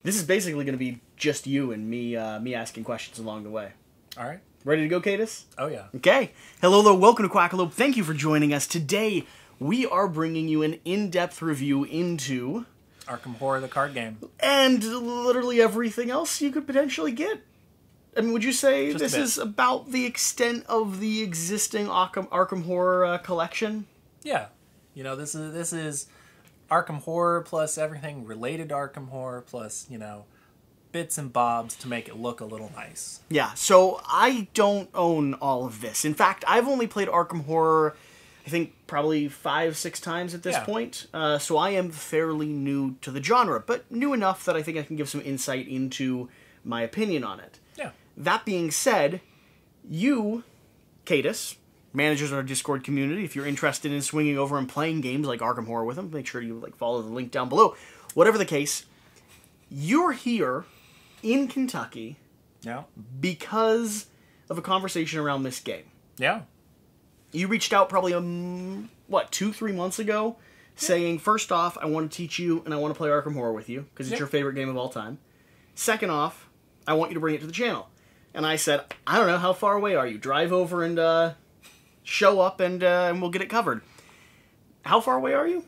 This is basically going to be just you and me asking questions along the way. All right. Ready to go, Cadus? Oh, yeah. Okay. Hello, there. Welcome to Quackalope. Thank you for joining us. Today, we are bringing you an in-depth review into Arkham Horror, the card game. And literally everything else you could potentially get. I mean, would you say Just this is about the extent of the existing Arkham Horror collection? Yeah. You know, this is Arkham Horror plus everything related to Arkham Horror plus, you know, bits and bobs to make it look a little nice. Yeah, so I don't own all of this. In fact, I've only played Arkham Horror, I think, probably 5-6 times at this point. So I am fairly new to the genre, but new enough that I think I can give some insight into my opinion on it. Yeah. That being said, you, Cadus, managers of our Discord community, if you're interested in swinging over and playing games like Arkham Horror with them, make sure you follow the link down below. Whatever the case, you're here in Kentucky because of a conversation around this game. Yeah. You reached out probably, 2-3 months ago, saying, first off, I want to teach you and I want to play Arkham Horror with you, because it's your favorite game of all time. Second off, I want you to bring it to the channel. And I said, I don't know, how far away are you? Drive over and show up and we'll get it covered. How far away are you?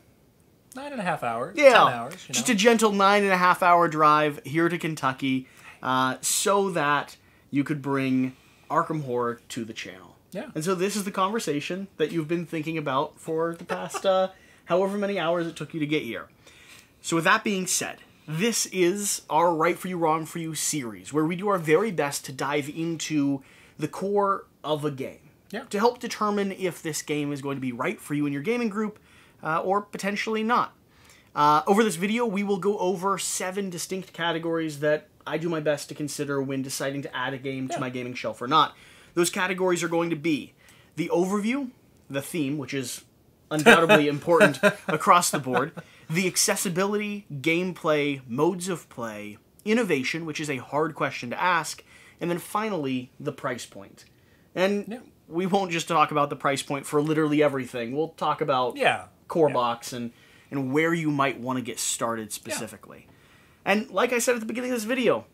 9.5 hours. Yeah, 10 hours. You know? Just a gentle 9.5 hour drive here to Kentucky so that you could bring Arkham Horror to the channel. Yeah. And so this is the conversation that you've been thinking about for the past however many hours it took you to get here. So with that being said, this is our Right For You, Wrong For You series, where we do our very best to dive into the core of a game. Yeah. To help determine if this game is going to be right for you and your gaming group, or potentially not. Over this video, we will go over 7 distinct categories that I do my best to consider when deciding to add a game to my gaming shelf or not. Those categories are going to be the overview, the theme, which is undoubtedly important across the board, the accessibility, gameplay, modes of play, innovation, which is a hard question to ask, and then finally, the price point. And we won't just talk about the price point for literally everything. We'll talk about core box and where you might want to get started specifically. And like I said at the beginning of this video,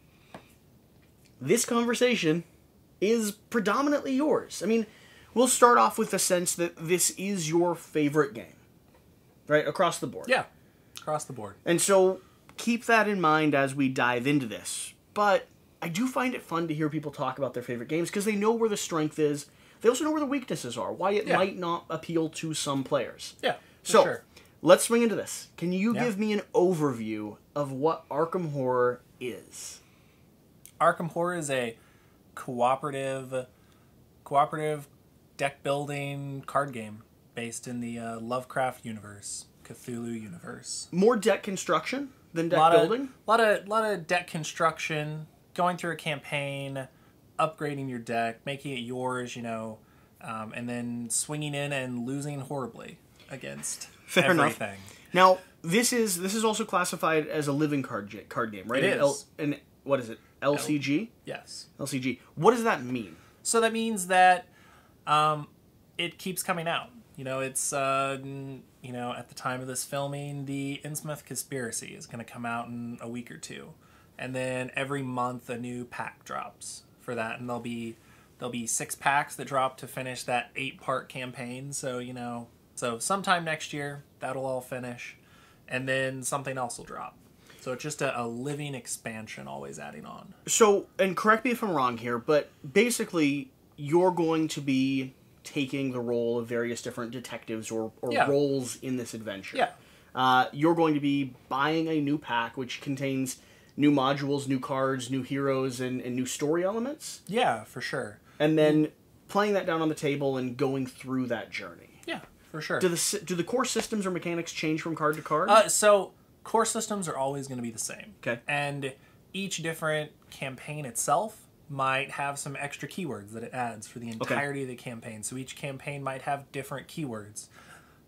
this conversation is predominantly yours. I mean, we'll start off with the sense that this is your favorite game, right? Across the board. Yeah, across the board. And so keep that in mind as we dive into this. But I do find it fun to hear people talk about their favorite games because they know where the strength is. They also know where the weaknesses are, why it might not appeal to some players. Yeah, so let's swing into this. Can you give me an overview of what Arkham Horror is? Arkham Horror is a cooperative deck building card game based in the Lovecraft universe, Cthulhu universe. More deck construction than deck building? Lot of deck construction, going through a campaign, upgrading your deck, making it yours, you know, and then swinging in and losing horribly against everything. Enough. Now, this is also classified as a living card game, right? It is. And what is it? LCG? Yes. LCG. What does that mean? So that means that it keeps coming out. You know, it's, you know, at the time of this filming, the Innsmouth Conspiracy is going to come out in a week or two. And then every month a new pack drops for that. And there'll be 6 packs that drop to finish that 8-part campaign. So, you know, so sometime next year, that'll all finish. And then something else will drop. So it's just a living expansion, always adding on. So, and correct me if I'm wrong here, but basically you're going to be taking the role of various different detectives or roles in this adventure. Yeah. You're going to be buying a new pack, which contains new modules, new cards, new heroes, and new story elements. Yeah, for sure. And then playing that down on the table and going through that journey. Yeah, for sure. Do the core systems or mechanics change from card to card? So core systems are always going to be the same. Okay. And each different campaign itself might have some extra keywords that it adds for the entirety of the campaign. So each campaign might have different keywords.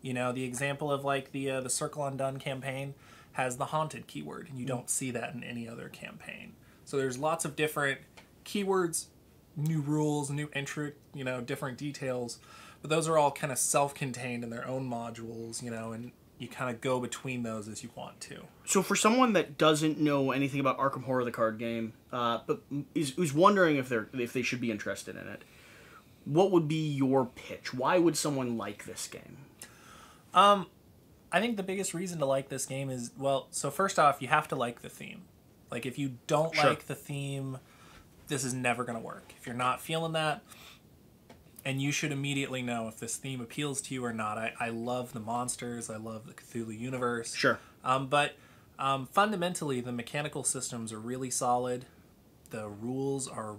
You know, the example of like the Circle Undone campaign has the haunted keyword, and you don't see that in any other campaign. So there's lots of different keywords, new rules, new entry, you know, different details. But those are all kind of self-contained in their own modules, you know, and you kind of go between those as you want to. So for someone that doesn't know anything about Arkham Horror, the card game, but is wondering if they should be interested in it, what would be your pitch? Why would someone like this game? I think the biggest reason to like this game is, well, so first off, you have to like the theme. Like, if you don't like the theme, this is never going to work. If you're not feeling that, and you should immediately know if this theme appeals to you or not. I love the monsters. I love the Cthulhu universe. Sure. But fundamentally, the mechanical systems are really solid. The rules are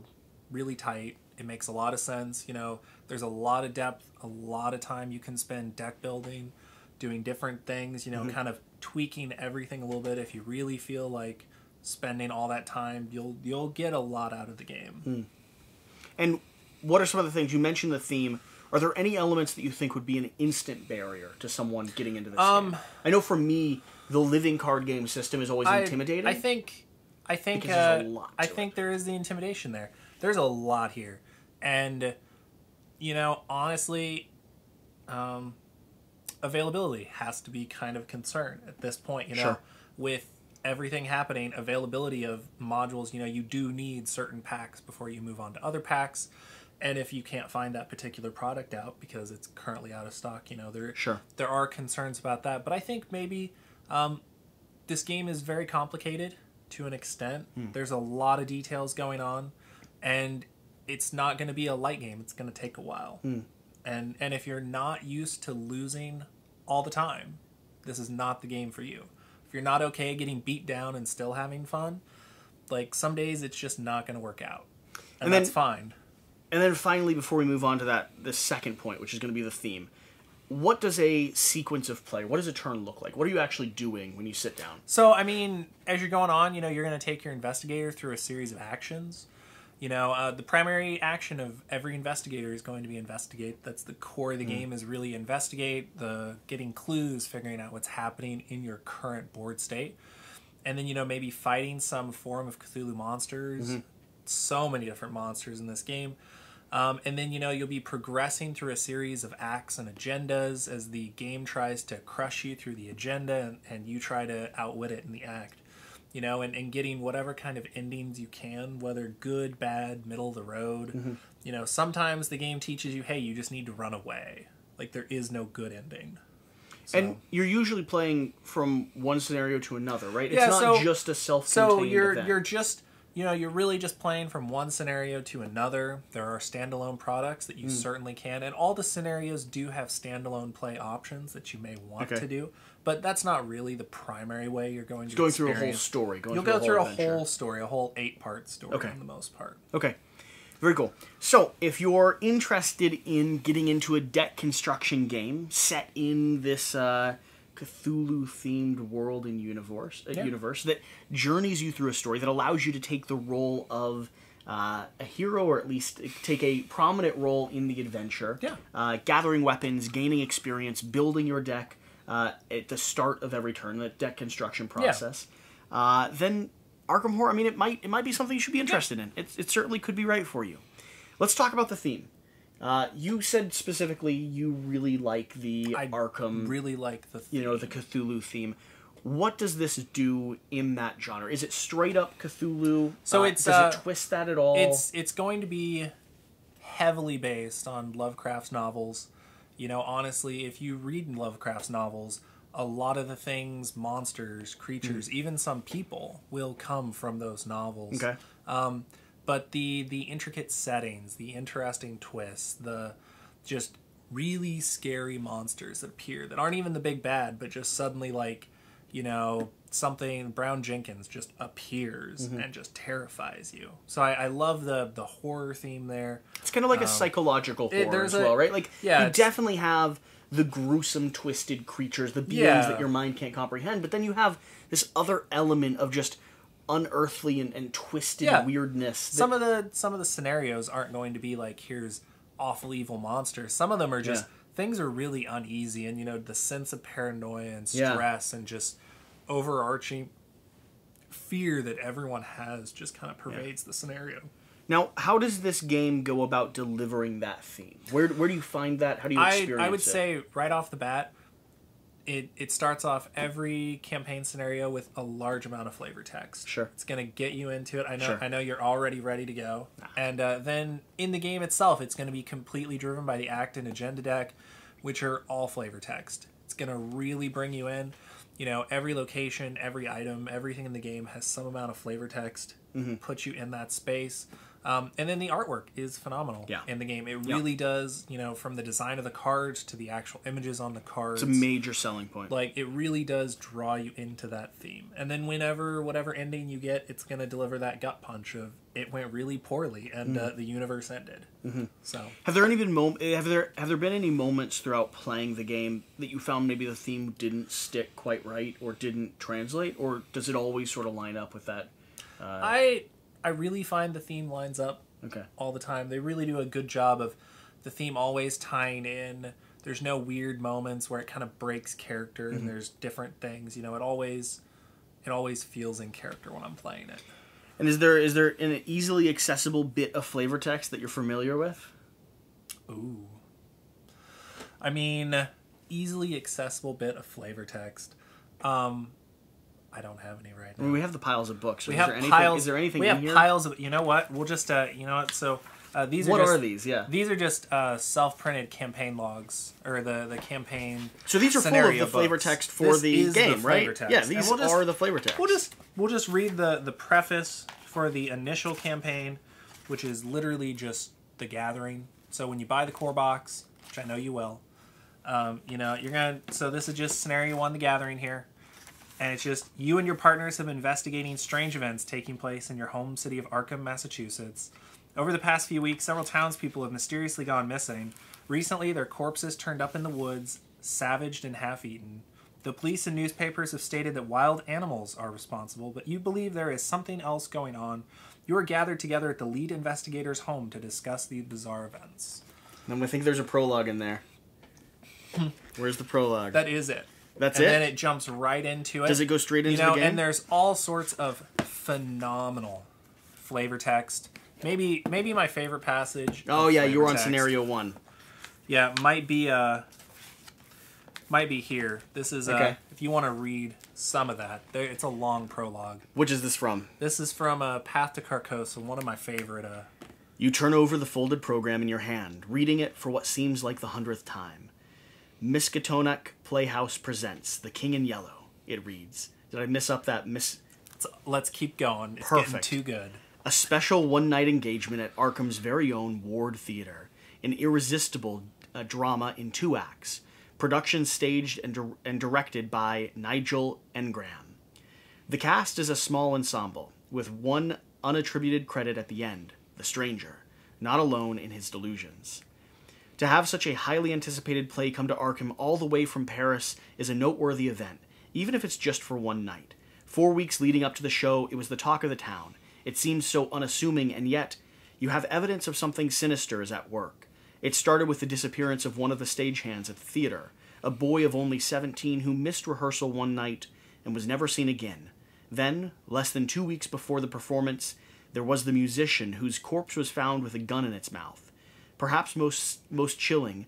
really tight. It makes a lot of sense. You know, there's a lot of depth, a lot of time you can spend deck building, doing different things, you know, kind of tweaking everything a little bit. If you really feel like spending all that time, you'll get a lot out of the game. And what are some of the things? You mentioned the theme. Are there any elements that you think would be an instant barrier to someone getting into this game? I know for me, the living card game system is always intimidating. I think there's a lot to it. There is the intimidation there. There's a lot here. And, you know, honestly, availability has to be kind of a concern at this point, you know. Sure. With everything happening, availability of modules, you know, you do need certain packs before you move on to other packs. And if you can't find that particular product out because it's currently out of stock, you know, there are concerns about that. But I think maybe this game is very complicated to an extent. There's a lot of details going on, and it's not going to be a light game. It's going to take a while. And if you're not used to losing all the time, this is not the game for you. If you're not okay getting beat down and still having fun, like, some days it's just not going to work out. And that's fine. And then finally, before we move on to the second point, which is going to be the theme, what does a sequence of play, what does a turn look like? What are you actually doing when you sit down? So, I mean, as you're going on, you know, you're going to take your investigator through a series of actions. You know, the primary action of every investigator is going to be investigate. That's the core of the game, is really investigate, getting clues, figuring out what's happening in your current board state. And then, you know, maybe fighting some form of Cthulhu monsters. So many different monsters in this game. And then, you know, you'll be progressing through a series of acts and agendas as the game tries to crush you through the agenda, and you try to outwit it in the act. You know, and getting whatever kind of endings you can, whether good, bad, middle of the road. You know, sometimes the game teaches you, hey, you just need to run away. Like, there is no good ending. So. And you're usually playing from one scenario to another, right? It's not just a self-contained event. You're just... You know, you're really just playing from one scenario to another. There are standalone products that you certainly can. And all the scenarios do have standalone play options that you may want to do. But that's not really the primary way you're going to experience. Through a whole story. You'll go through a whole story, a whole 8-part story for the most part. Okay. Very cool. So, if you're interested in getting into a deck construction game set in this... Cthulhu-themed world and universe that journeys you through a story, that allows you to take the role of a hero, or at least take a prominent role in the adventure, gathering weapons, gaining experience, building your deck at the start of every turn, the deck construction process, then Arkham Horror, I mean, it might be something you should be interested in. It certainly could be right for you. Let's talk about the theme. You said specifically you really like the Arkham... really like the theme. You know, the Cthulhu theme. What does this do in that genre? Is it straight up Cthulhu? So does it twist that at all? It's going to be heavily based on Lovecraft's novels. You know, honestly, if you read Lovecraft's novels, a lot of the things, monsters, creatures, even some people, will come from those novels. Okay. But the intricate settings, the interesting twists, the just really scary monsters that appear that aren't even the big bad, but just suddenly, like, you know, something, Brown Jenkins just appears and just terrifies you. So I love the horror theme there. It's kind of like a psychological horror as well, right? Like, you definitely have the gruesome, twisted creatures, the beings that your mind can't comprehend, but then you have this other element of just unearthly and twisted weirdness. Some of the scenarios aren't going to be like, here's awful evil monsters. Some of them are just things are really uneasy, and you know, the sense of paranoia and stress and just overarching fear that everyone has just kind of pervades the scenario. Now, how does this game go about delivering that theme? Where do you find that? How do you experience it? I would say right off the bat, it starts off every campaign scenario with a large amount of flavor text. Sure. It's going to get you into it. Sure. I know you're already ready to go. And then in the game itself, it's going to be completely driven by the act and agenda deck, which are all flavor text. It's going to really bring you in. You know, every location, every item, everything in the game has some amount of flavor text, put you in that space. And then the artwork is phenomenal in the game. It really does, you know, from the design of the cards to the actual images on the cards. It's a major selling point. Like, it really does draw you into that theme. And then whatever ending you get, it's going to deliver that gut punch of it went really poorly and the universe ended. So have there been any moments throughout playing the game that you found maybe the theme didn't stick quite right or didn't translate, or does it always sort of line up with that? I really find the theme lines up all the time. They really do a good job of the theme always tying in. There's no weird moments where it kind of breaks character and there's different things. You know, it always feels in character when I'm playing it. And is there an easily accessible bit of flavor text that you're familiar with? Ooh. I mean, easily accessible bit of flavor text. I don't have any right now. I mean, we have the piles of books. So we have piles. Is there anything we in have here? piles of. You know what? We'll just. You know what? So these are. What just, are these? Yeah. These are just self-printed campaign logs or the campaign. So these are full of the flavor text for the game, right? Text. Yeah, these are the flavor text. We'll just read the preface for the initial campaign, which is literally just the gathering. So when you buy the core box, which I know you will, you know you're gonna. So this is just scenario 1, the gathering here. And it's just, you and your partners have been investigating strange events taking place in your home city of Arkham, Massachusetts. Over the past few weeks, several townspeople have mysteriously gone missing. Recently, their corpses turned up in the woods, savaged and half-eaten. The police and newspapers have stated that wild animals are responsible, but you believe there is something else going on. You are gathered together at the lead investigator's home to discuss the bizarre events. And I think there's a prologue in there. Where's the prologue? That is it. That's and then it jumps right into it. Does it go straight into the game? And there's all sorts of phenomenal flavor text. Maybe my favorite passage. Oh yeah, you were on scenario 1. Yeah, might be here. This is if you want to read some of that. It's a long prologue. Which is this from? This is from Path to Carcosa, one of my favorite. You turn over the folded program in your hand, reading it for what seems like the 100th time. Miskatonic Playhouse presents The King in Yellow, it reads. Did I miss up that Let's keep going. It's Perfect. Getting too good. A special one-night engagement at Arkham's very own Ward Theatre. An irresistible drama in 2 acts. Production staged and directed by Nigel Engram. The cast is a small ensemble, with one unattributed credit at the end, the stranger, not alone in his delusions. To have such a highly anticipated play come to Arkham all the way from Paris is a noteworthy event, even if it's just for one night. 4 weeks leading up to the show, it was the talk of the town. It seems so unassuming, and yet, you have evidence of something sinister is at work. It started with the disappearance of one of the stagehands at the theater, a boy of only 17 who missed rehearsal one night and was never seen again. Then, less than 2 weeks before the performance, there was the musician whose corpse was found with a gun in its mouth. Perhaps most chilling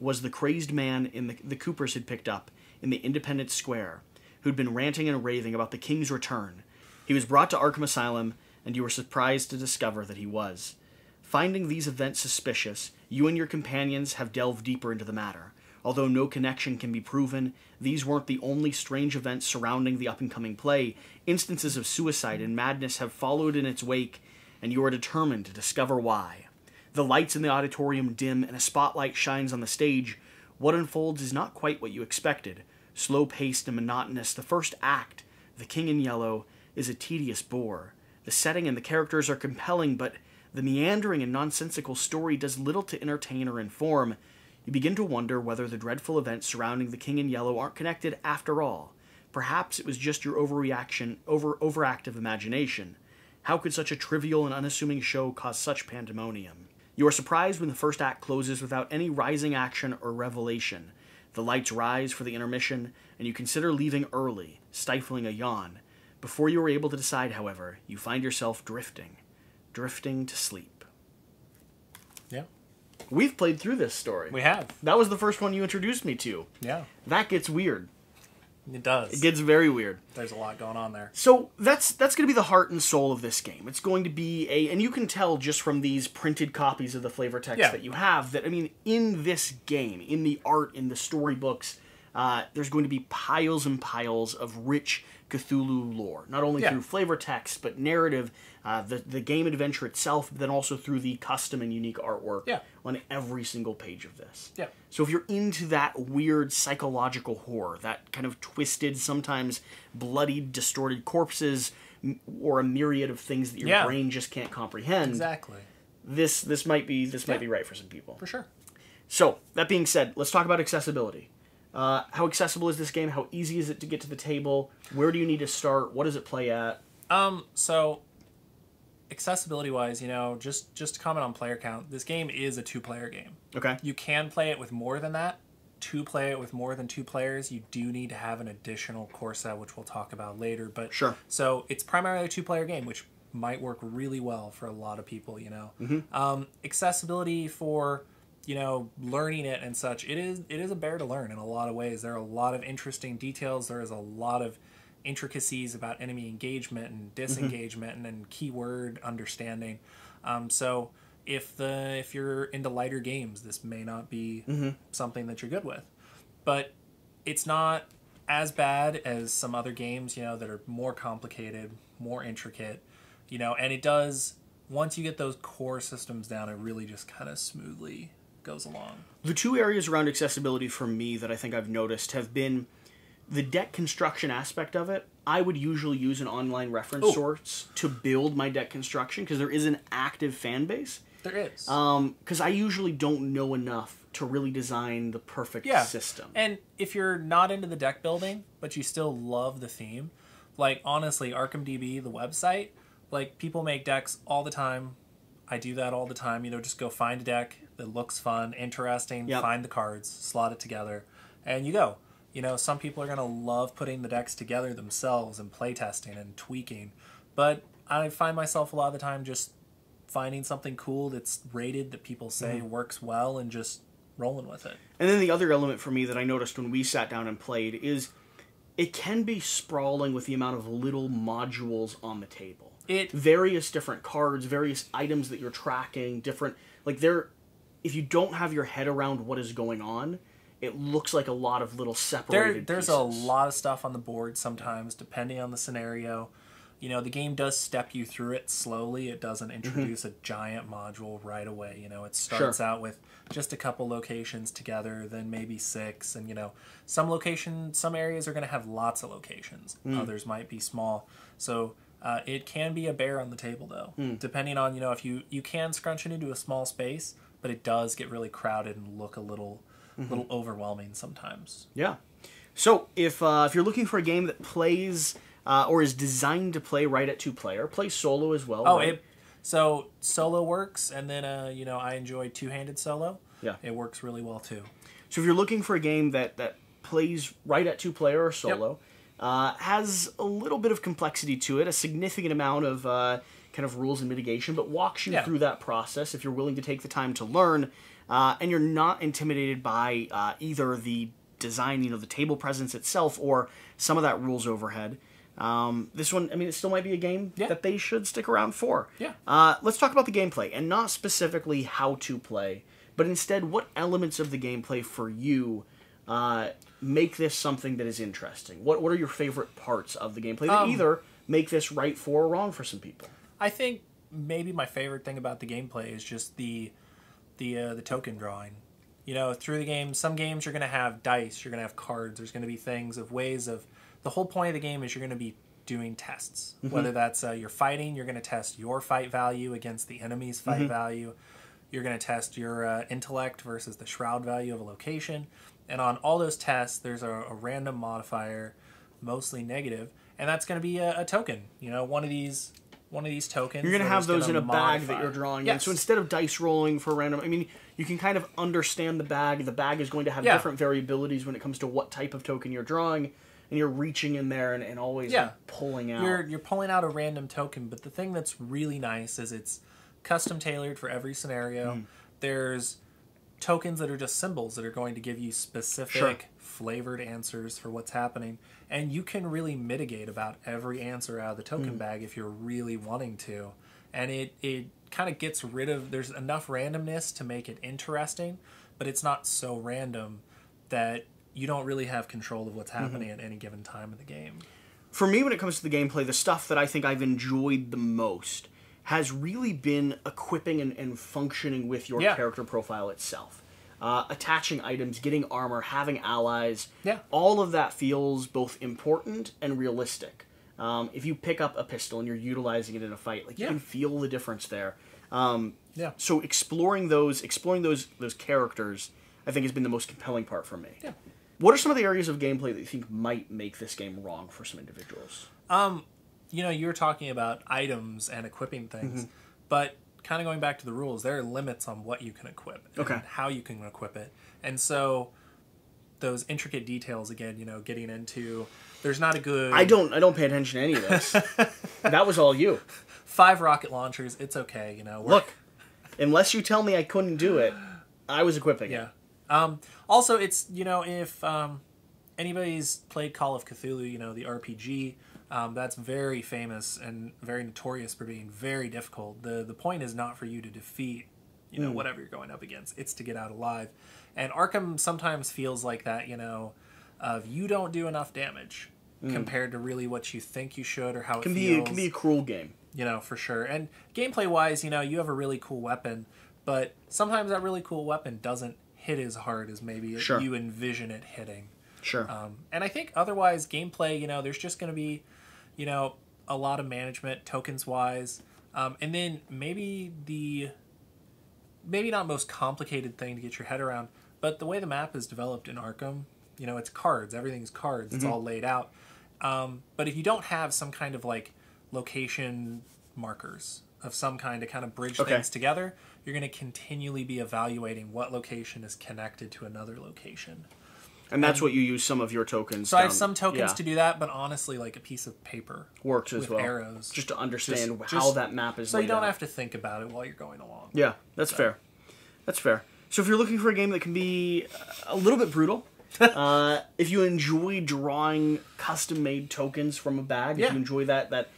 was the crazed man the Coopers had picked up in the Independence Square, who'd been ranting and raving about the King's return. He was brought to Arkham Asylum, and you were surprised to discover that he was. Finding these events suspicious, you and your companions have delved deeper into the matter. Although no connection can be proven, these weren't the only strange events surrounding the up-and-coming play. Instances of suicide and madness have followed in its wake, and you are determined to discover why. The lights in the auditorium dim and a spotlight shines on the stage. What unfolds is not quite what you expected. Slow-paced and monotonous, the first act, The King in Yellow, is a tedious bore. The setting and the characters are compelling, but the meandering and nonsensical story does little to entertain or inform. You begin to wonder whether the dreadful events surrounding The King in Yellow aren't connected after all. Perhaps it was just your overactive imagination. How could such a trivial and unassuming show cause such pandemonium? You are surprised when the first act closes without any rising action or revelation. The lights rise for the intermission, and you consider leaving early, stifling a yawn. Before you are able to decide, however, you find yourself drifting to sleep. Yeah. We've played through this story. We have. That was the first one you introduced me to. Yeah. That gets weird. It does. It gets very weird. There's a lot going on there. So that's going to be the heart and soul of this game. It's going to be and you can tell just from these printed copies of the flavor text that you have that, I mean, in this game, in the art, in the storybooks, there's going to be piles and piles of rich Cthulhu lore. Not only through flavor text, but narrative, the game adventure itself, but then also through the custom and unique artwork on every single page of this. Yeah. So if you're into that weird psychological horror, that kind of twisted, sometimes bloodied, distorted corpses, or a myriad of things that your brain just can't comprehend. Exactly. This might be right for some people. For sure. So, that being said, let's talk about accessibility. How accessible is this game? How easy is it to get to the table? Where do you need to start? What does it play at? So accessibility-wise, just to comment on player count, this game is a 2-player game. Okay. You can play it with more than that. To play it with more than 2 players, you do need to have an additional core set, which we'll talk about later. But sure. So it's primarily a 2-player game, which might work really well for a lot of people, Mm-hmm. Accessibility for learning it and such, it is a bear to learn in a lot of ways. There are a lot of interesting details. There is a lot of intricacies about enemy engagement and disengagement and keyword understanding. So if you're into lighter games, this may not be something that you're good with. But it's not as bad as some other games, that are more complicated, more intricate, and it does, once you get those core systems down, it really just kind of smoothly goes along. The 2 areas around accessibility for me that I think I've noticed have been the deck construction aspect of it. I would usually use an online reference source to build my deck construction because there is an active fan base. There is. Because I usually don't know enough to really design the perfect system. And if you're not into the deck building, but you still love the theme, like honestly, ArkhamDB, the website, like people make decks all the time. I do that all the time. Just go find a deck that looks fun, interesting, find the cards, slot it together, and you go. Some people are going to love putting the decks together themselves and playtesting and tweaking. But I find myself a lot of the time just finding something cool that's rated that people say works well and just rolling with it. And then the other element for me that I noticed when we sat down and played is it can be sprawling with the amount of little modules on the table. Various different cards, various items that you're tracking, if you don't have your head around what is going on, it looks like a lot of little separated There's pieces. a lot of stuff on the board sometimes, depending on the scenario. The game does step you through it slowly. It doesn't introduce a giant module right away. It starts out with just a couple locations together, then maybe 6. And, some areas are going to have lots of locations. Others might be small. So it can be a bear on the table, though, depending on, if you can scrunch it into a small space, but it does get really crowded and look a little overwhelming sometimes. Yeah. So if you're looking for a game that plays or is designed to play right at 2-player, play solo as well. Oh, so solo works, and then I enjoy 2-handed solo. Yeah, it works really well too. So if you're looking for a game that plays right at 2-player or solo, has a little bit of complexity to it, a significant amount of kind of rules and mitigation, but walks you through that process if you're willing to take the time to learn. And you're not intimidated by either the design, the table presence itself, or some of that rules overhead. This one, it still might be a game that they should stick around for. Yeah. Let's talk about the gameplay, and not specifically how to play, but instead what elements of the gameplay for you make this something that is interesting. What are your favorite parts of the gameplay that either make this right for or wrong for some people? I think maybe my favorite thing about the gameplay is just the token drawing. Through the game, some games you're going to have dice, you're going to have cards, there's going to be things of ways of... The whole point of the game is you're going to be doing tests. Whether that's you're fighting, you're going to test your fight value against the enemy's fight value. You're going to test your intellect versus the shroud value of a location. And on all those tests, there's a random modifier, mostly negative, and that's going to be a token. One of these tokens. You're going to have those in a bag that you're drawing in. Yes. So instead of dice rolling for random... you can kind of understand the bag. The bag is going to have different variabilities when it comes to what type of token you're drawing, and you're reaching in there and always pulling out. You're pulling out a random token, but the thing that's really nice is it's custom tailored for every scenario. There's tokens that are just symbols that are going to give you specific flavored answers for what's happening. And you can really mitigate about every answer out of the token bag if you're really wanting to. And it kind of gets rid of, there's enough randomness to make it interesting, but it's not so random that you don't really have control of what's happening at any given time in the game. For me, when it comes to the gameplay, the stuff that I think I've enjoyed the most has really been equipping and functioning with your character profile itself. Attaching items, getting armor, having allies, all of that feels both important and realistic. If you pick up a pistol and you're utilizing it in a fight, like you can feel the difference there. So exploring those characters, I think, has been the most compelling part for me. Yeah. What are some of the areas of gameplay that you think might make this game wrong for some individuals? You know, you were talking about items and equipping things, but kind of going back to the rules, there are limits on what you can equip and how you can equip it. And so those intricate details, again, you know, getting into, there's not a good... I don't pay attention to any of this. That was all you. 5 rocket launchers, it's okay, you know. Look, unless you tell me I couldn't do it, I was equipping it. Also, it's, you know, if anybody's played Call of Cthulhu, you know, the RPG, that's very famous and very notorious for being very difficult. The point is not for you to defeat, you know, whatever you're going up against. It's to get out alive. And Arkham sometimes feels like that, you know, of you don't do enough damage compared to really what you think you should or how it feels. It can be a cruel game. You know, for sure. And gameplay-wise, you know, you have a really cool weapon, but sometimes that really cool weapon doesn't hit as hard as maybe you envision it hitting. Sure. And I think otherwise, gameplay, you know, there's just going to be, you know, a lot of management, tokens-wise. And then maybe not most complicated thing to get your head around, but the way the map is developed in Arkham, you know, it's cards. Everything's cards. It's all laid out. But if you don't have some kind of, like, location markers of some kind to kind of bridge things together, you're going to continually be evaluating what location is connected to another location. And that's what you use some of your tokens. So I have some tokens to do that, but honestly, like a piece of paper works as well. Arrows, just to understand how that map is. So you don't have to think about it while you're going along. Yeah, that's fair. That's fair. So if you're looking for a game that can be a little bit brutal, if you enjoy drawing custom-made tokens from a bag, if you enjoy that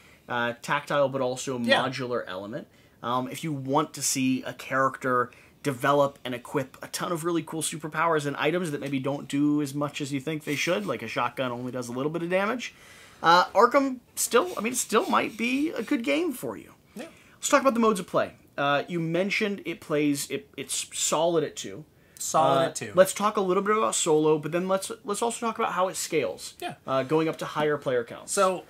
tactile but also modular element, if you want to see a character develop and equip a ton of really cool superpowers and items that maybe don't do as much as you think they should, like a shotgun only does a little bit of damage, Arkham still might be a good game for you. Yeah. Let's talk about the modes of play. You mentioned it's solid at 2. Solid at 2. Let's talk a little bit about solo, but then let's also talk about how it scales. Yeah. Going up to higher player counts. So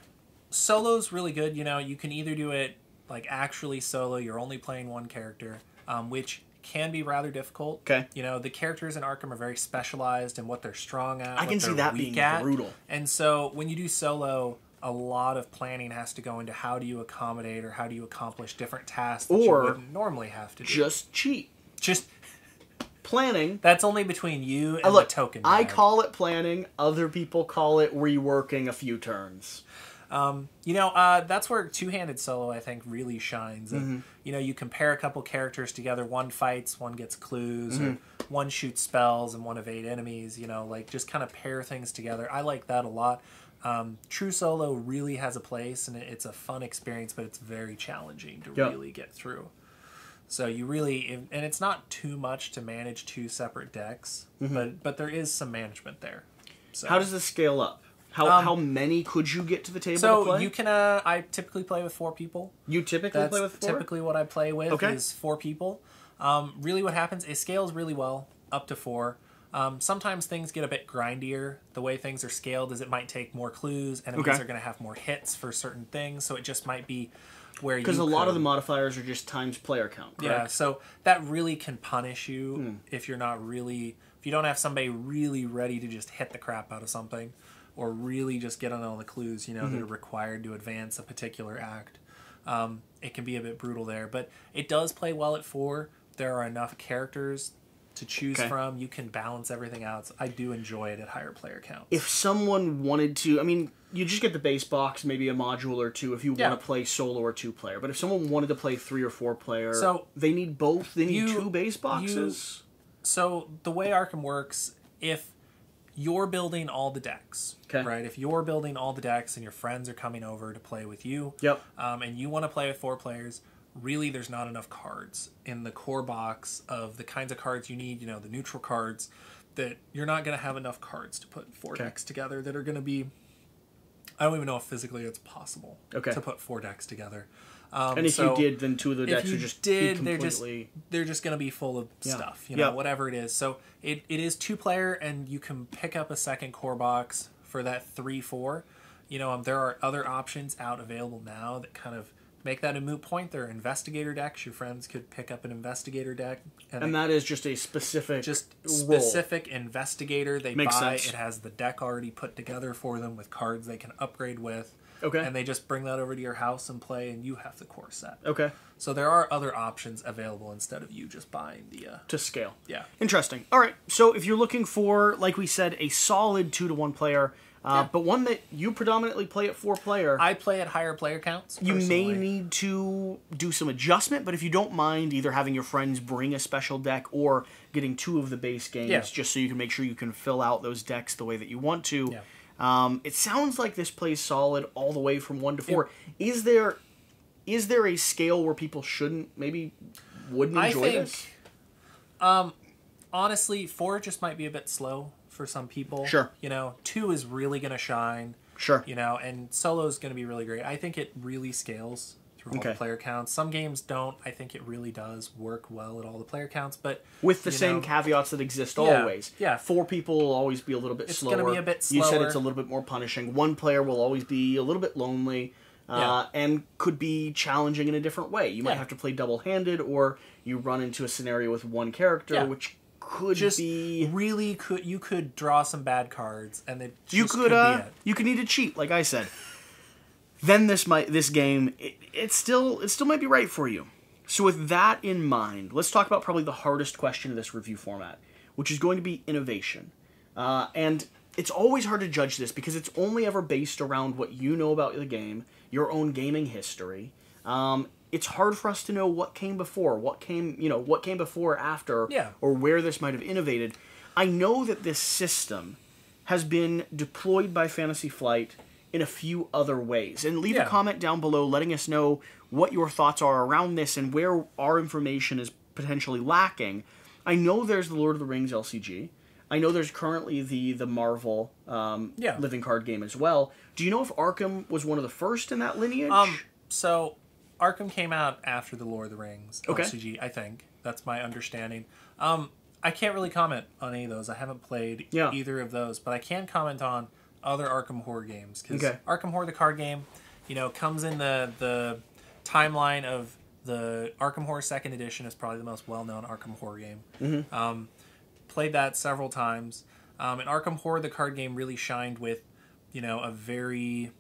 solo's really good. You know, you can either do it like actually solo, you're only playing one character, which can be rather difficult. Okay. You know, the characters in Arkham are very specialized in what they're strong at. I can see that being brutal. And so when you do solo, a lot of planning has to go into how do you accommodate or how do you accomplish different tasks that you wouldn't normally have to do. Just cheat. Just planning. That's only between you and the token bag. I call it planning. Other people call it reworking a few turns. You know, that's where two-handed solo, I think, really shines. And, you know, you compare a couple characters together. One fights, one gets clues, or one shoots spells and one evade enemies. You know, like just kind of pair things together. I like that a lot. True solo really has a place, and it's a fun experience, but it's very challenging to really get through. So you really, and it's not too much to manage 2 separate decks, but there is some management there. So. How does this scale up? How many could you get to the table to play? So you can, I typically play with 4 people. You typically play with 4? That's typically what I play with is 4 people. Really what happens, it scales really well up to 4. Sometimes things get a bit grindier. The way things are scaled is it might take more clues, enemies are going to have more hits for certain things, so it just might be where you because a lot of the modifiers are just times player count, correct? Yeah, so that really can punish you if you're not really, if you don't have somebody really ready to just hit the crap out of something, or really just get on all the clues, you know, that are required to advance a particular act. It can be a bit brutal there, but it does play well at 4. There are enough characters to choose from. You can balance everything out. So I do enjoy it at higher player counts. If someone wanted to, I mean, you just get the base box, maybe a module or 2 if you want to play solo or 2-player. But if someone wanted to play 3 or 4-player, so they need both. They need 2 base boxes. So the way Arkham works, if you're building all the decks, right? If you're building all the decks and your friends are coming over to play with you, and you want to play with 4 players, really there's not enough cards in the core box of the kinds of cards you need, the neutral cards, that you're not going to have enough cards to put 4 decks together that are going to be... I don't even know if physically it's possible to put 4 decks together. And if you did, then 2 of the decks would just be completely... They're just going to be full of stuff, whatever it is. So it is 2-player, and you can pick up a second core box for that 3-4. There are other options out available now that kind of make that a moot point. There are investigator decks. Your friends could pick up an investigator deck. And that is just a specific specific investigator they Makes buy. sense. It has the deck already put together for them with cards they can upgrade with. Okay. And they just bring that over to your house and play, and you have the core set. Okay. So there are other options available instead of you just buying the... to scale. Yeah. Interesting. All right. So if you're looking for, like we said, a solid 2-to-1 player, but one that you predominantly play at 4-player... I play at higher player counts, You personally. may need to do some adjustment, but if you don't mind either having your friends bring a special deck or getting 2 of the base games, just so you can make sure you can fill out those decks the way that you want to... Yeah. It sounds like this plays solid all the way from 1 to 4. Yeah. Is there a scale where people wouldn't enjoy this? Honestly, 4 just might be a bit slow for some people. Sure. 2 is really going to shine. Sure. And solo is going to be really great. I think it really scales through all the player counts. Some games don't. I think it really does work well at all the player counts, but with the same caveats that exist always. Yeah. 4 people will always be a little bit slower. It's going to be a bit slower. You said it's a little bit more punishing. 1 player will always be a little bit lonely. And could be challenging in a different way. You might have to play double-handed, or you run into a scenario with 1 character, which could be... You could draw some bad cards, and it you just could be it. You could need to cheat, like I said. Then this game, it still might be right for you. So with that in mind, let's talk about probably the hardest question of this review format, which is going to be innovation. And it's always hard to judge this because it's only ever based around what you know about the game, your own gaming history. It's hard for us to know what came before, what came before or after, or where this might have innovated. I know that this system has been deployed by Fantasy Flight in a few other ways. And leave a comment down below letting us know what your thoughts are around this and where our information is potentially lacking. I know there's the Lord of the Rings LCG. I know there's currently the Marvel living card game as well. Do you know if Arkham was one of the first in that lineage? So Arkham came out after the Lord of the Rings LCG, I think. That's my understanding. I can't really comment on any of those. I haven't played either of those, but I can comment on other Arkham Horror games. Because Arkham Horror, the card game, comes in the timeline of the Arkham Horror 2nd Edition is probably the most well-known Arkham Horror game. Mm-hmm. Played that several times. And Arkham Horror, the card game, really shined with, a very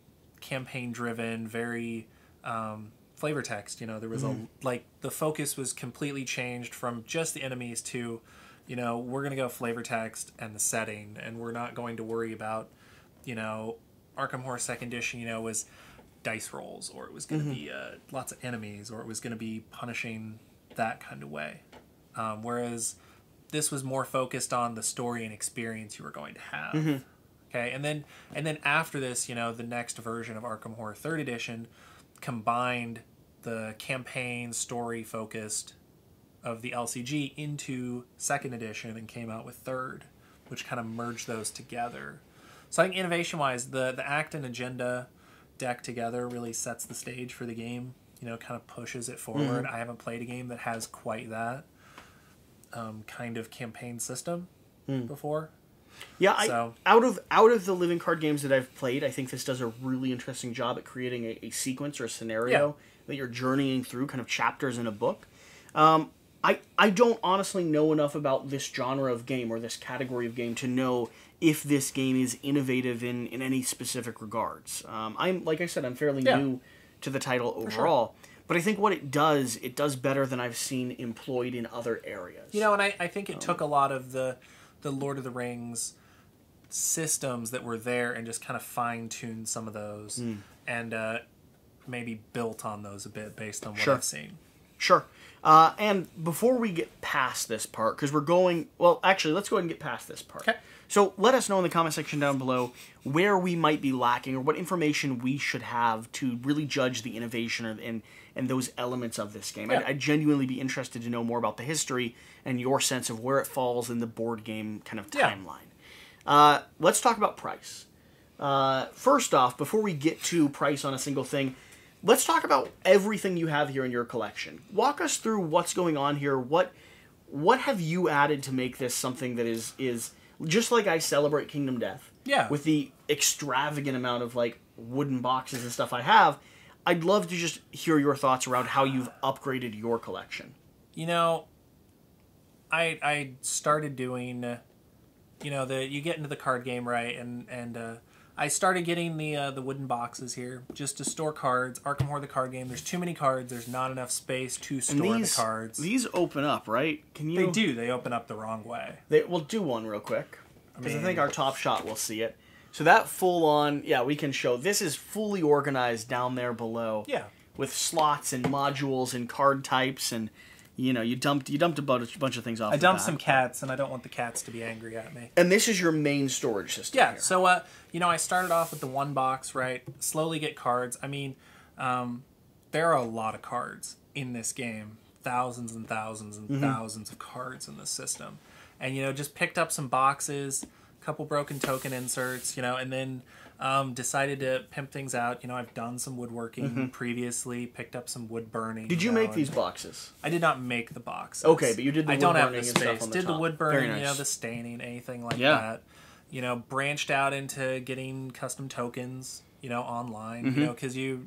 campaign-driven, very flavor text. There was the focus was completely changed from just the enemies to, we're going to go flavor text and the setting, and we're not going to worry about, Arkham Horror 2nd Edition, was dice rolls, or it was going to be lots of enemies, or it was going to be punishing that kind of way. Whereas this was more focused on the story and experience you were going to have. Mm-hmm. Okay, and then after this, the next version of Arkham Horror 3rd Edition combined the campaign story focused of the LCG into 2nd Edition and came out with 3rd, which kind of merged those together. So I think innovation-wise, the Act and Agenda deck together really sets the stage for the game, kind of pushes it forward. I haven't played a game that has quite that kind of campaign system before. Yeah, out of the living card games that I've played, I think this does a really interesting job at creating a sequence or a scenario that you're journeying through, kind of chapters in a book. I don't honestly know enough about this genre of game or this category of game to know if this game is innovative in any specific regards. Like I said, I'm fairly new to the title overall. Sure. But I think what it does better than I've seen employed in other areas. And I think it took a lot of the Lord of the Rings systems that were there and just kind of fine-tuned some of those and maybe built on those a bit based on what I've seen. Sure. And before we get past this part, because we're going... Well, actually, let's go ahead and get past this part. Okay. So let us know in the comment section down below where we might be lacking or what information we should have to really judge the innovation and those elements of this game. Yeah. I'd genuinely be interested to know more about the history and your sense of where it falls in the board game kind of timeline. Let's talk about price. First off, before we get to price on a single thing, let's talk about everything you have here in your collection. Walk us through what's going on here. What have you added to make this something that is just like I celebrate Kingdom Death. Yeah. With the extravagant amount of like wooden boxes and stuff I have, I'd love to just hear your thoughts around how you've upgraded your collection. You know, I started doing, you get into the card game, right? And I started getting the wooden boxes here just to store cards. Arkham Horror, the card game. There's too many cards. There's not enough space to store the cards. These open up, right? Can you? They do. They open up the wrong way. We'll do one real quick because I think our top shot will see it. So that full on, we can show. This is fully organized down there below. Yeah. With slots and modules and card types and. You dumped a bunch of things off. I dumped some cats, and I don't want the cats to be angry at me. And this is your main storage system. Yeah. Here. So, I started off with the one box, right? Slowly get cards. I mean, there are a lot of cards in this game. Thousands and thousands and thousands of cards in this system. And, just picked up some boxes, a couple broken token inserts, and then decided to pimp things out. I've done some woodworking previously, picked up some wood burning. Did you make these boxes? I did not make the boxes. Okay, but you did the wood burning. I don't have the and space. stuff on the Did top. the wood burning, Very nice. the staining, anything like that. Branched out into getting custom tokens, online, because it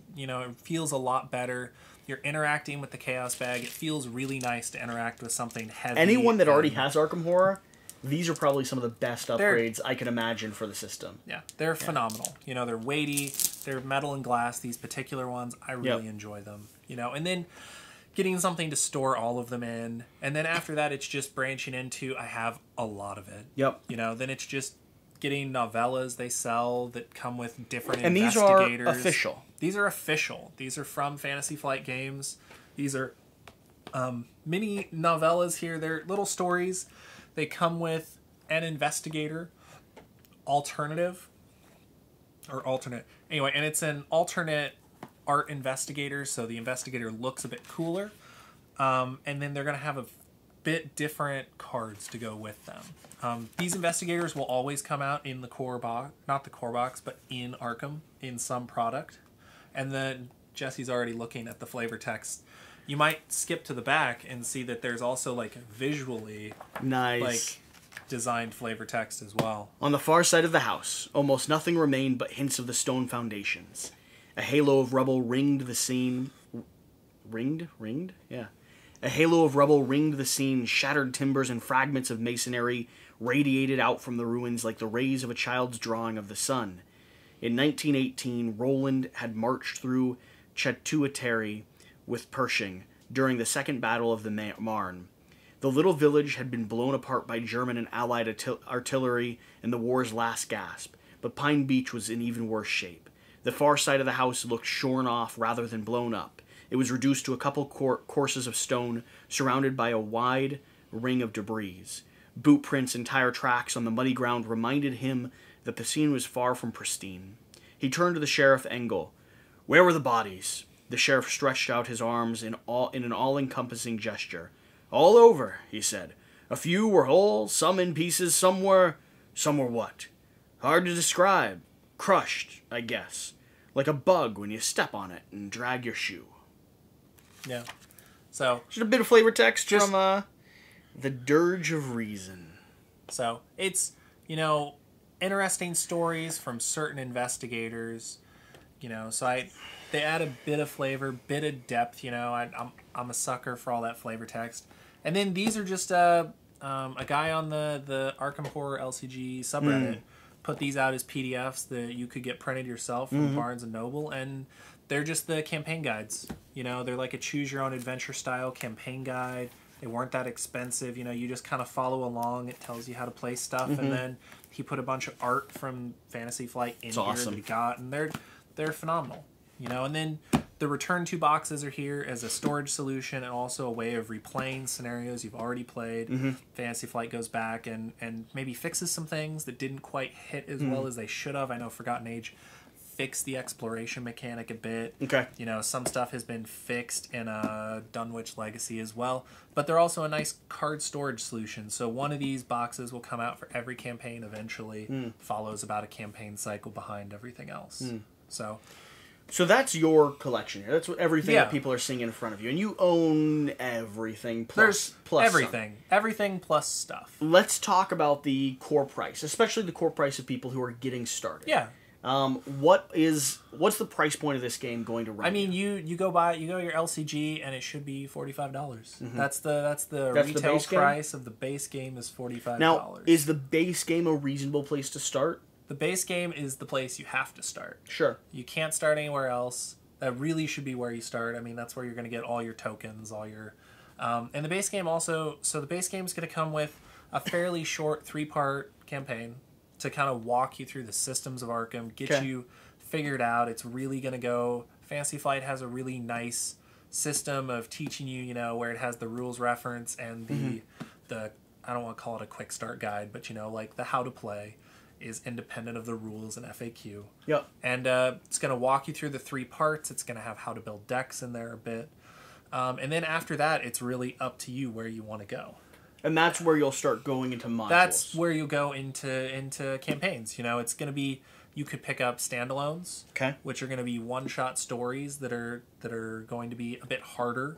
feels a lot better. You're interacting with the Chaos Bag. It feels really nice to interact with something heavy. Anyone that already has Arkham Horror, these are probably some of the best upgrades I can imagine for the system. Yeah, they're phenomenal. They're weighty. They're metal and glass. These particular ones, I really enjoy them. And then getting something to store all of them in. And then after that, it's just branching into, I have a lot of it. Yep. Then it's just getting novellas they sell that come with different and investigators. These are official. These are official. These are from Fantasy Flight Games. These are mini novellas here. They're little stories. They come with an investigator, alternate. Anyway, and it's an alternate art investigator, so the investigator looks a bit cooler. And then they're going to have a bit different cards to go with them. These investigators will always come out in the core box, not the core box, but in Arkham, in some product. And then Jesse's already looking at the flavor text. You might skip to the back and see that there's also like visually nice designed flavor text as well. On the far side of the house, almost nothing remained but hints of the stone foundations. A halo of rubble ringed the scene. Ringed? Yeah. A halo of rubble ringed the scene. Shattered timbers and fragments of masonry radiated out from the ruins like the rays of a child's drawing of the sun. In 1918, Roland had marched through Château-Thierry with Pershing during the Second Battle of the Marne. The little village had been blown apart by German and Allied artillery in the war's last gasp, but Pine Beach was in even worse shape. The far side of the house looked shorn off rather than blown up. It was reduced to a couple courses of stone, surrounded by a wide ring of debris. Boot prints and tire tracks on the muddy ground reminded him that the scene was far from pristine. He turned to the Sheriff Engel. "Where were the bodies?" The sheriff stretched out his arms in an all-encompassing gesture. "All over," he said. "A few were whole, some in pieces, some were what? Hard to describe. Crushed, I guess. Like a bug when you step on it and drag your shoe." Yeah. So just a bit of flavor text from The Dirge of Reason. So it's, interesting stories from certain investigators, so they add a bit of flavor, bit of depth, I'm a sucker for all that flavor text. And then these are just a guy on the Arkham Horror LCG subreddit put these out as PDFs that you could get printed yourself from Barnes & Noble, and they're just the campaign guides. They're like a choose-your-own-adventure style campaign guide. They weren't that expensive. You just kind of follow along. It tells you how to play stuff, and then he put a bunch of art from Fantasy Flight in here that he got, and they're phenomenal. And then The return to boxes are here as a storage solution and also a way of replaying scenarios you've already played. Fantasy Flight goes back and maybe fixes some things that didn't quite hit as well as they should have. I know Forgotten Age fixed the exploration mechanic a bit. Okay. You know, some stuff has been fixed in Dunwich Legacy as well. But they're also a nice card storage solution. So one of these boxes will come out for every campaign eventually. Follows about a campaign cycle behind everything else. So that's your collection here. That's what everything that people are seeing in front of you. And you own everything plus everything. some. Everything plus stuff. Let's talk about the core price, especially the core price of people who are getting started. Yeah. What's the price point of this game going to run? I mean, you go your LCG and it should be $45. That's the retail price of the base game is $45. Now, is the base game a reasonable place to start? The base game is the place you have to start. Sure. You can't start anywhere else. That really should be where you start. I mean, that's where you're going to get all your tokens, all your... and the base game also... So the base game is going to come with a fairly short 3-part campaign to kind of walk you through the systems of Arkham, get you figured out. It's really going to go... Fantasy Flight has a really nice system of teaching you, you know, where it has the rules reference and the I don't want to call it a quick start guide, but, you know, like the how to play is independent of the rules and FAQ. Yep. And it's going to walk you through the 3 parts. It's going to have how to build decks in there a bit. And then after that, it's really up to you where you want to go. And that's where you'll start going into modules. That's where you'll go into campaigns. You know, it's going to be... You could pick up standalones, which are going to be one-shot stories that are going to be a bit harder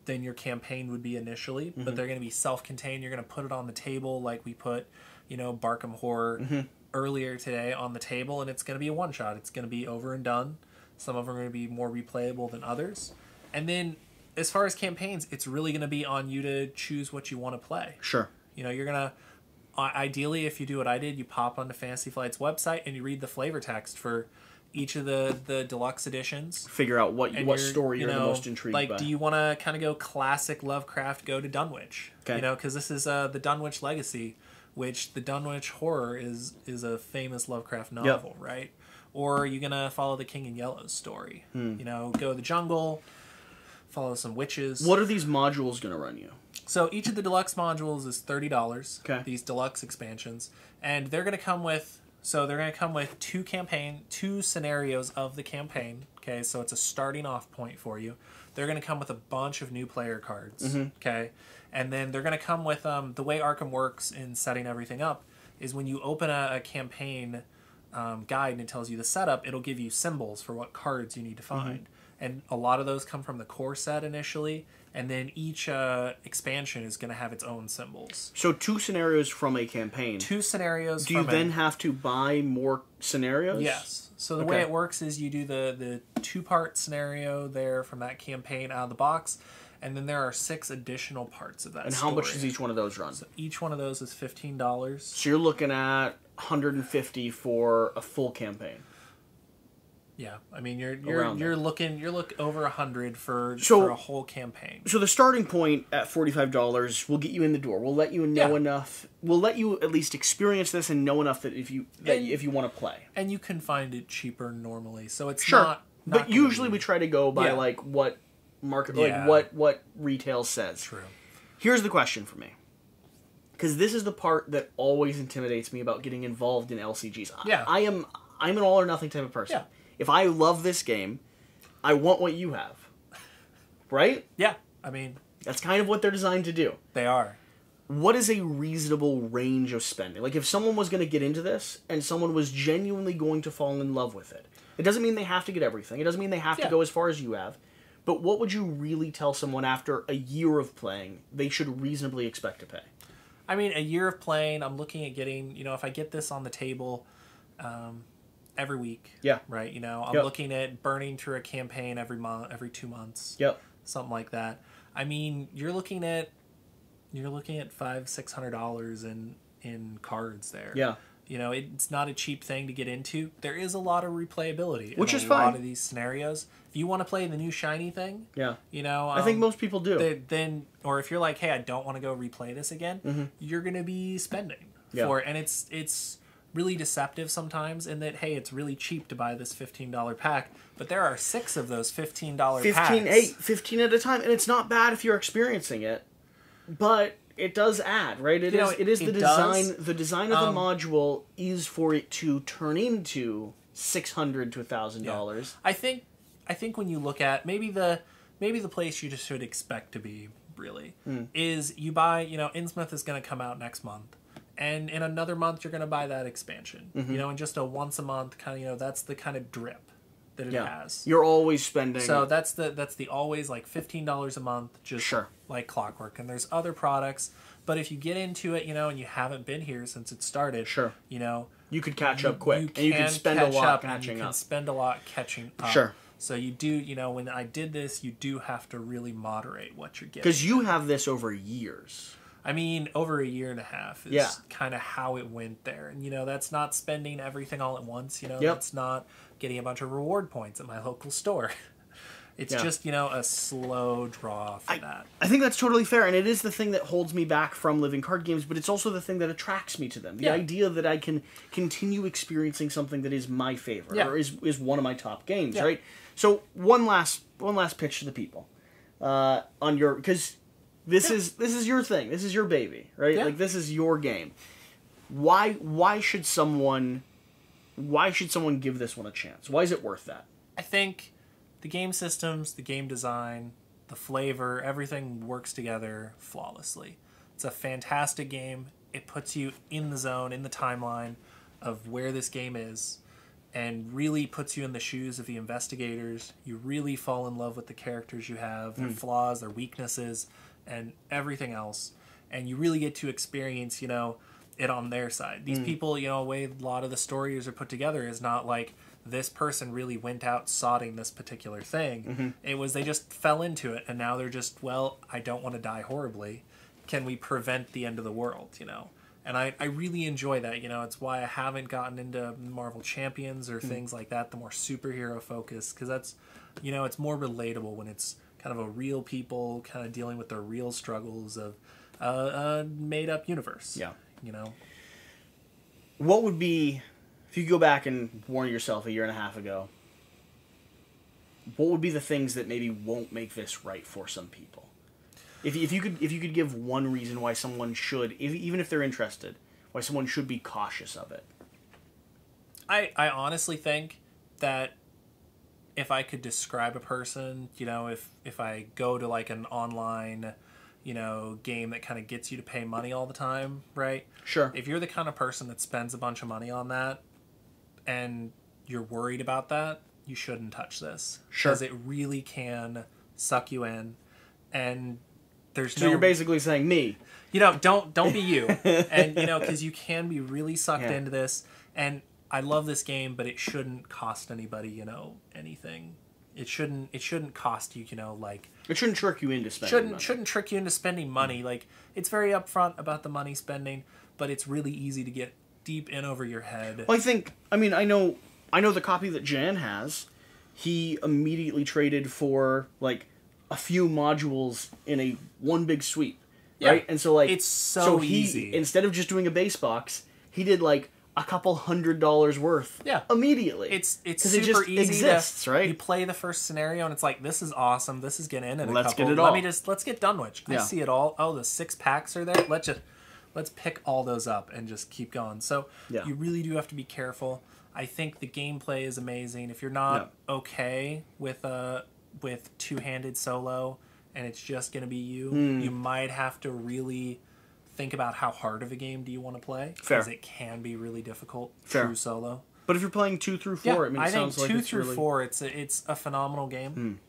than your campaign would be initially, but they're going to be self-contained. You're going to put it on the table like we put, you know, Arkham Horror earlier today on the table, and it's going to be a one-shot. It's going to be over and done. Some of them are going to be more replayable than others. And then, as far as campaigns, it's really going to be on you to choose what you want to play. Sure. You know, you're going to... Ideally, if you do what I did, you pop onto Fantasy Flight's website and you read the flavor text for each of the deluxe editions. Figure out what story you're the most intrigued by. Like, do you want to kind of go classic Lovecraft, go to Dunwich? Okay. You know, because this is the Dunwich Legacy, which the Dunwich Horror is a famous Lovecraft novel, right? Or are you going to follow the King in Yellow's story? You know, go to the jungle, follow some witches. What are these modules going to run you? So each of the deluxe modules is $30. Okay. These deluxe expansions, and they're going to come with two scenarios of the campaign. Okay, so it's a starting off point for you. They're going to come with a bunch of new player cards. Okay, and then they're going to come with the way Arkham works in setting everything up is when you open a campaign guide and it tells you the setup, it'll give you symbols for what cards you need to find. And a lot of those come from the core set initially, and then each expansion is going to have its own symbols. So 2 scenarios from a campaign. 2 scenarios. Do you then have to buy more scenarios? Yes. So the way it works is you do the 2-part scenario there from that campaign out of the box, and then there are 6 additional parts of that And story. how much does each one of those run? So each one of those is $15. So you're looking at $150 for a full campaign. Yeah, I mean you're look over 100 for a whole campaign. So the starting point at $45 will get you in the door. We'll let you know enough. We'll let you at least experience this and know enough that if you want to play. And you can find it cheaper normally, so it's not but usually we try to go by like what market, like what retail says. True. Here's the question for me, because this is the part that always intimidates me about getting involved in LCGs. Yeah, I'm an all or nothing type of person. Yeah. If I love this game, I want what you have. Right? Yeah. I mean... That's kind of what they're designed to do. They are. What is a reasonable range of spending? Like, if someone was going to get into this, and someone was genuinely going to fall in love with it, it doesn't mean they have to get everything. It doesn't mean they have to go as far as you have. But what would you really tell someone after a year of playing they should reasonably expect to pay? I mean, a year of playing, I'm looking at getting... You know, if I get this on the table... every week. Yeah. Right. You know, I'm looking at burning through a campaign every month, every 2 months. Yep. Something like that. I mean, you're looking at $500-600 in cards there. Yeah. You know, it's not a cheap thing to get into. There is a lot of replayability, which is a fine. lot of these scenarios. If you want to play the new shiny thing, you know, I think most people do. Then, or if you're like, hey, I don't want to go replay this again, you're going to be spending for it, and it's really deceptive sometimes in that, hey, it's really cheap to buy this $15 pack, but there are 6 of those $15 packs. 15 at a time, and it's not bad if you're experiencing it, but it does add, right? It is the design. Does. The design of the module is for it to turn into $600 to $1,000. I think when you look at maybe the place you just should expect to be really is you buy, Innsmouth is going to come out next month. And in another month, you're going to buy that expansion. In just a once a month kind of, that's the kind of drip that it has. You're always spending. So that's the always like $15 a month, just like clockwork. And there's other products, but if you get into it, and you haven't been here since it started, you could catch up quick, and you can spend a lot catching up. You can spend a lot catching up. Sure. So you do, when I did this, you do have to really moderate what you're getting. Because you have this over years. I mean, over a year and a half is kind of how it went there. And, that's not spending everything all at once. That's not getting a bunch of reward points at my local store. It's just, a slow draw for that. I think that's totally fair. And it is the thing that holds me back from living card games, but it's also the thing that attracts me to them. The idea that I can continue experiencing something that is my favorite or is one of my top games, right? So one last pitch to the people on your... Because... This is your thing. This is your baby, right? Like, this is your game. Why should someone give this one a chance? Why is it worth that? I think the game systems, the game design, the flavor, everything works together flawlessly. It's a fantastic game. It puts you in the zone, in the timeline of where this game is, and really puts you in the shoes of the investigators. You really fall in love with the characters you have, their flaws, their weaknesses, and everything else, and you really get to experience, it on their side. These people, the way a lot of the stories are put together is not like this person really went out sodding this particular thing. It was they just fell into it, and now they're just, well, I don't want to die horribly. Can we prevent the end of the world, And I really enjoy that, It's why I haven't gotten into Marvel Champions or things like that, the more superhero focus, because that's, it's more relatable when it's kind of a real people kind of dealing with their real struggles of a made-up universe. What would be, if you go back and warn yourself a year and a half ago, what would be the things that maybe won't make this right for some people? If you could give one reason why someone should, even if they're interested, why someone should be cautious of it. I honestly think that if I could describe a person, if I go to like an online, game that kind of gets you to pay money all the time, right? Sure. If you're the kind of person that spends a bunch of money on that and you're worried about that, you shouldn't touch this. Sure. Because it really can suck you in, and there's So you're basically saying me. Don't be you. And, because you can be really sucked into this, and I love this game, but it shouldn't cost anybody, anything. It shouldn't cost you, like... It shouldn't trick you into spending money. Shouldn't trick you into spending money. Like, it's very upfront about the money spending, but it's really easy to get deep in over your head. Well, I know the copy that Jan has, he immediately traded for, like, a few modules in one big sweep. Right? And so, like... It's so easy. Instead of just doing a base box, he did, like, a couple $100 worth immediately. It's super it just easy exists, right? You play the first scenario and it's like, this is awesome. This is getting in a let's couple. Get it all. Let's get Dunwich. I see it all. Oh, the 6 packs are there. Let's pick all those up and just keep going. So you really do have to be careful. I think the gameplay is amazing. If you're not okay with two-handed solo and it's just going to be you, you might have to really think about how hard of a game do you want to play. Because it can be really difficult true solo. But if you're playing 2 through 4, I think 2 through 4, it's a phenomenal game,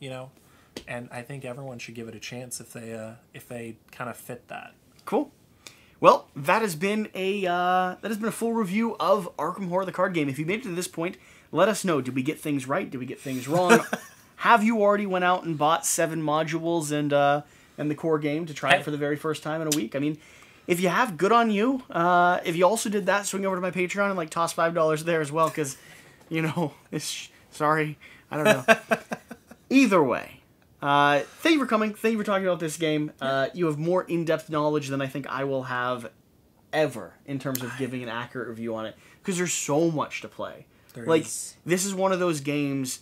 and I think everyone should give it a chance if they kind of fit that. Cool. Well, that has been a full review of Arkham Horror, the card game. If you made it to this point, let us know. Did we get things right? Did we get things wrong? Have you already went out and bought 7 modules and the core game to try it for the very first time in a week? I mean, if you have, good on you. If you also did that, swing over to my Patreon and toss $5 there as well, because, sorry, I don't know. Either way, thank you for coming. Thank you for talking about this game. You have more in-depth knowledge than I think I will have ever in terms of giving an accurate review on it. because there's so much to play. This is one of those games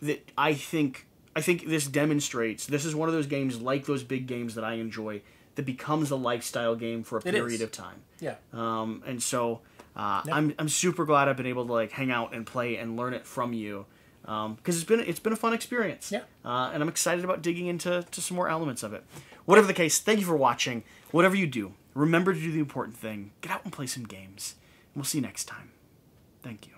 that I think this demonstrates. This is one of those games, like those big games that I enjoy, that becomes a lifestyle game for a period of time. Yeah. And so I'm super glad I've been able to like hang out and play and learn it from you, because it's been a fun experience. Yeah. And I'm excited about digging into some more elements of it. Whatever the case, thank you for watching. Whatever you do, remember to do the important thing. Get out and play some games. And we'll see you next time. Thank you.